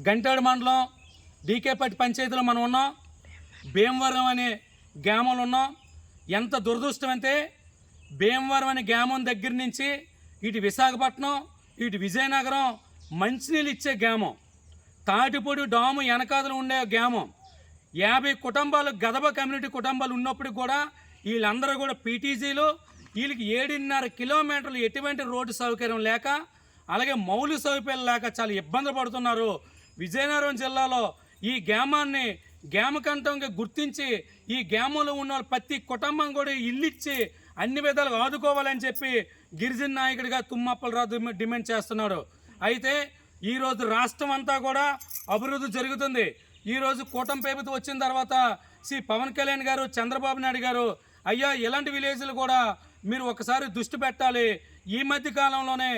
గంటాడు మండలం డీకేపట్టి పంచాయతీలో మనం ఉన్నాం. భీమవరం అనే గ్రామంలో ఉన్నాం. ఎంత దురదృష్టం అంటే భీమవరం అనే గ్రామం దగ్గర నుంచి ఇటు విశాఖపట్నం, ఇటు విజయనగరం మంచినీళ్ళు ఇచ్చే గ్రామం, తాటిపూడి డాము వెనకాదలు ఉండే గ్రామం. 50 కుటుంబాలు గదబ కమ్యూనిటీ కుటుంబాలు ఉన్నప్పటికి కూడా వీళ్ళందరూ కూడా పీటీసీలు. వీళ్ళకి 7.5 కిలోమీటర్లు ఎటువంటి రోడ్డు సౌకర్యం లేక, అలాగే మౌలిక సౌకర్యాలు లేక చాలా ఇబ్బందులు పడుతున్నారు. విజయనగరం జిల్లాలో ఈ గ్రామాన్ని గ్రామకంఠంగా గుర్తించి ఈ గ్రామంలో ఉన్న ప్రతి కుటుంబం కూడా ఇల్లు ఇచ్చి అన్ని విధాలుగా ఆదుకోవాలని చెప్పి గిరిజన నాయకుడిగా తుమ్మప్పలరాజు డిమాండ్ చేస్తున్నాడు. అయితే ఈరోజు రాష్ట్రం అంతా కూడా అభివృద్ధి జరుగుతుంది. ఈరోజు కూటమి ప్రభుత్వం వచ్చిన తర్వాత శ్రీ పవన్ కళ్యాణ్ గారు, చంద్రబాబు నాయుడు గారు, అయ్యా ఇలాంటి విలేజ్లు కూడా మీరు ఒకసారి దృష్టి పెట్టాలి. ఈ మధ్య కాలంలోనే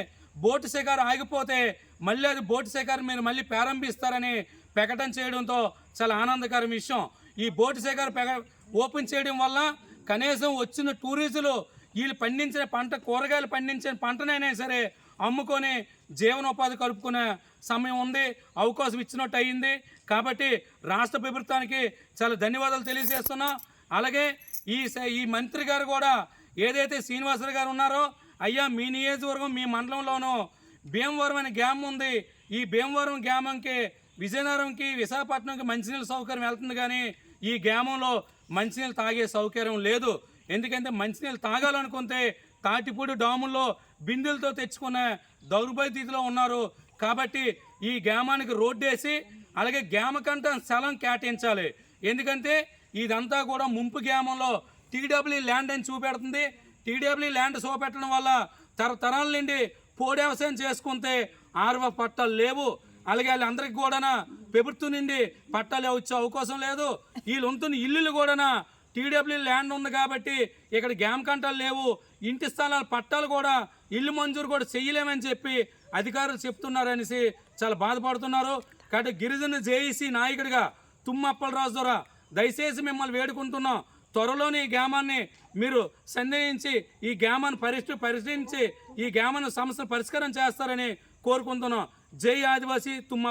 బోటు శికారు ఆగిపోతే మళ్ళీ అది బోటు శికారు మీరు మళ్ళీ ప్రారంభిస్తారని ప్రకటన చేయడంతో చాలా ఆనందకరం విషయం. ఈ బోటు శికారు ఓపెన్ చేయడం వల్ల కనీసం వచ్చిన టూరిస్టులు వీళ్ళు పండించిన పంట, కూరగాయలు పండించిన పంటనైనా సరే అమ్ముకొని జీవనోపాధి కలుపుకునే సమయం ఉంది, అవకాశం ఇచ్చినట్టు అయ్యింది. కాబట్టి రాష్ట్ర ప్రభుత్వానికి చాలా ధన్యవాదాలు తెలియజేస్తున్నాం. అలాగే ఈ మంత్రి గారు కూడా ఏదైతే శ్రీనివాసరావు గారు ఉన్నారో, అయ్యా మీ నియోజకవర్గం మీ మండలంలోనూ భీమవరం అనే గ్రామం ఉంది. ఈ భీమవరం గ్రామంకి విజయనగరంకి విశాఖపట్నంకి మంచినీళ్ళ సౌకర్యం వెళ్తుంది, కానీ ఈ గ్రామంలో మంచినీళ్ళు తాగే సౌకర్యం లేదు. ఎందుకంటే మంచినీళ్ళు తాగాలనుకుంటే తాటిపూడి డాముల్లో బిందెలతో తెచ్చుకునే దౌర్భాగ్యతలో ఉన్నారు. కాబట్టి ఈ గ్రామానికి రోడ్డు వేసి అలాగే గ్రామకంట స్థలం కేటాయించాలి. ఎందుకంటే ఇదంతా కూడా ముంపు గ్రామంలో టీడబ్ల్యూ ల్యాండ్ అని చూపెడుతుంది. టీడబ్ల్యూ ల్యాండ్ చూపెట్టడం వల్ల తరతరాల నుండి పోడు వ్యవసాయం చేసుకుంటే ఆర్వ పట్టాలు లేవు. అలాగే వాళ్ళందరికీ కూడా ప్రభుత్వం నుండి పట్టాలు వచ్చే అవకాశం లేదు. వీళ్ళు ఉంటున్న ఇల్లులు కూడా టీడబ్ల్యూ ల్యాండ్ ఉంది కాబట్టి ఇక్కడ గ్యామ్ కంటాలు లేవు. ఇంటి స్థలాల పట్టాలు కూడా ఇల్లు మంజూరు కూడా చేయలేమని చెప్పి అధికారులు చెప్తున్నారనేసి చాలా బాధపడుతున్నారు. కాబట్టి గిరిజన జేఈసీ నాయకుడిగా తుమ్మప్పలరాజు ద్వారా దయచేసి మిమ్మల్ని వేడుకుంటున్నాం, త్వరలోనే ఈ గ్రామాన్ని మీరు సందేహించి ఈ గ్రామాన్ని పరిశీలించి ఈ గ్రామాన్ని సమస్యను పరిష్కారం చేస్తారని కోరుకుంటున్నాం. జై ఆదివాసీ తుమ్మ.